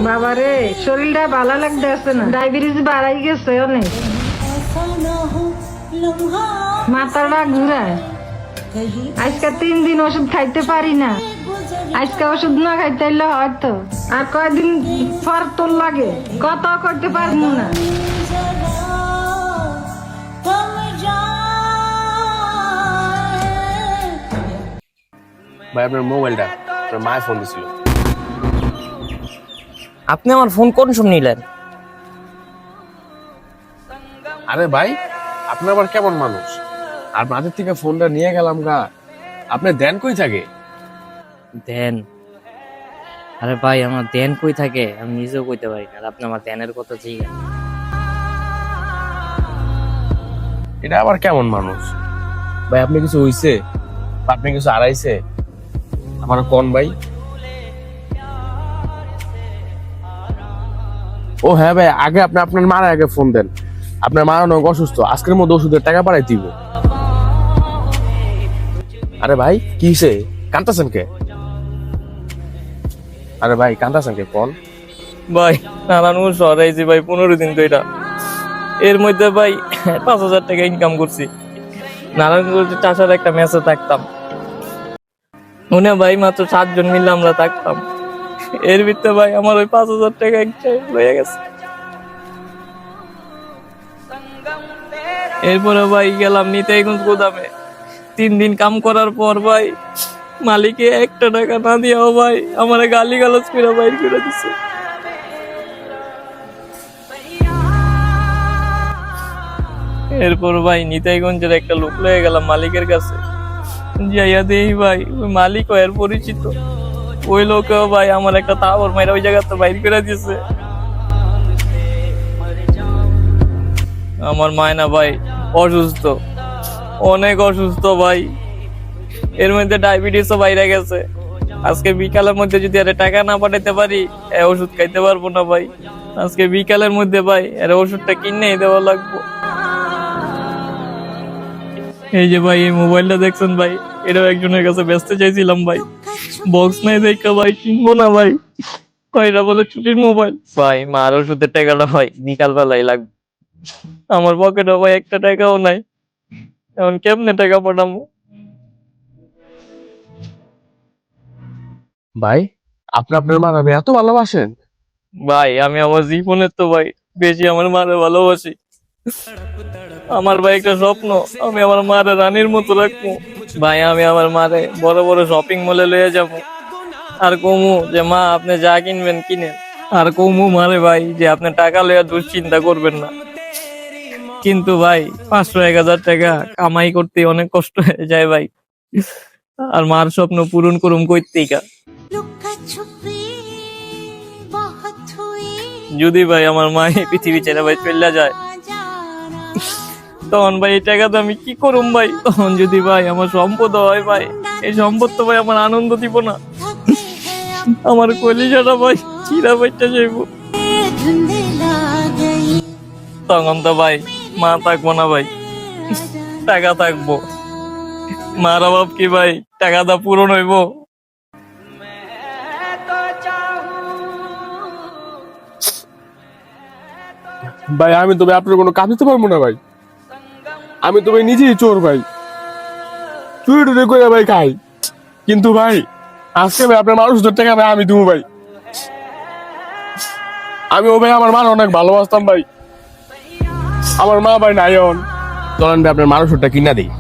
বাবারে শরীরটা ভালো লাগতেছে না, ডায়াবেটিস বাড়াই গেছে অনেক, মাথাটা ঘুরায়। আজকে 3 দিন ওষুধ খাইতে পারি না, আজকে ওষুধ না খাইতে হইলে হয়তো আর কয়দিন পর তোর লাগে, কত করতে পারবো না। ভাই আপনার মোবাইলটা আপনার মায়ের ফোন দিছিল। আপনি আমার ফোন কোন সময় নিলেন? আরে ভাই আপনি আবার কেমন মানুষ, আর মাঝের থেকে ফোনটা নিয়ে গেলাম গা, আপনি দেন কই থাকে? দেন? আরে ভাই আমার দেন কই থাকে আমি নিজেও কইতে পারি না, আর আপনি আমার দেনের কথা জিজ্ঞাসা। এটা আবার কেমন মানুষ ভাই? আপনি কিছু হইছে? আপনি কিছু হারাইছে? আমার কোন ভাই? ও হ্যাঁ ভাই, আগে আপনি আপনার মার আগে ফোন দেন, আপনার মা অনেক অসুস্থ, আজকের মধ্যে ওষুধের টাকা পাঠাই দিব। আরে ভাই কি হইছে, কান্তাছেন কে? আরে ভাই কান্তাছেন কে কোন? ভাই নারায়ণগঞ্জ শহরে আইছি ভাই 15 দিন তো, এটা এর মধ্যে ভাই 5,000 টাকা ইনকাম করছি। নারায়ণগঞ্জে চাষার একটা মেসে থাকতাম, মনে ভাই মাত্র 7 জন মিলে আমরা থাকতাম। এর ভিতরে ভাই আমার ওই 5,000 টাকা একটা হয়ে গেছে। এরপরে ভাই গেলাম নিতাইগঞ্জ গোদামে, 3 দিন কাম করার পর ভাই মালিকে 1 টাকা না দিয়াও ভাই আমার গালি গালাজ করে বাইর করে দিছে। এরপর ভাই নিতাইগঞ্জের একটা লোক লয়ে গেলাম মালিকের কাছে, যাইয়া দেই ভাই ওই মালিক এর পরিচিত, ওই লোকেও ভাই আমার একটা তাবর মাইরা ওই জায়গাতে বাইর করে দিছে। আমার মায়না ভাই অসুস্থ, অনেক অসুস্থ ভাই, এর মধ্যে ডায়াবেটিসও বাইরে গেছে। আজকে বিকালের মধ্যে যদি আরে টাকা না পাঠাইতে পারি ওষুধ খাইতে পারবো না ভাই। আজকে বিকালের মধ্যে ভাই এর ওষুধটা কিনেই দেওয়া লাগবো। এই যে ভাই এই মোবাইলটা দেখছেন ভাই, এটাও একজনের কাছে বেচতে চাইছিলাম ভাই, বক্স নাই দেখা ভাই কিনবো না ভাই, কয়টা বলে চুরির মোবাইল। ভাই মার ওষুধের টাকাটা ভাই বিকাল বেলায় লাগবে, আমার পকেটে ভাই 1 টাকাও নাই, এখন কেমনে টাকা পাঠাবো? ভাই আপনি আপনার মা আমি এত ভালোবাসেন? ভাই আমি আমার জীবনের তো ভাই বেশি আমার মারে ভালোবাসি। আমার ভাই একটা স্বপ্ন, আমি আমার মারে রানীর মতো রাখবো ভাই। আমি আমার মারে বড় বড় শপিং মলে লয়ে যাব, আর কমু যে মা আপনি যা কিনবেন কিনেন, আর কমু মারে ভাই যে আপনি টাকা লইয়া দুশ্চিন্তা করবেন না। কিন্তু ভাই 500-1000 টাকা কামাই করতে অনেক কষ্ট হয়ে যায় ভাই, আর মার স্বপ্ন পূরণ করুম কইতেই কা। যদি ভাই আমার মা এই পৃথিবী ছেড়ে ভাই চলে যায়, তখন ভাই এই টাকা তো আমি কি করুম ভাই? তখন যদি ভাই আমার সম্পদ হয় ভাই, এই সম্পদ তো ভাই আমার আনন্দ দিব না, আমার কলিজাটা ভাই চিরা বাইটা যাইব। তখন তো ভাই মা থাকবো না ভাই, টাকা থাকবো। মার অভাব কি ভাই টাকাটা পূরণ হইব? ভাই আমি তো ভাই আপনার কোনো কাজ দিতে পারবো না ভাই, আমি তো ভাই নিজেই চোর ভাই, চুরি টুরি করে ভাই খাই, কিন্তু ভাই আজকে ভাই আপনার মানুষ টাকা ভাই আমি দেবো ভাই। আমি ও ভাই আমার মা অনেক ভালোবাসতাম ভাই, আমার মা ভাই নাই, চলেন ভাই আপনার মানুষটা কিনা দিই।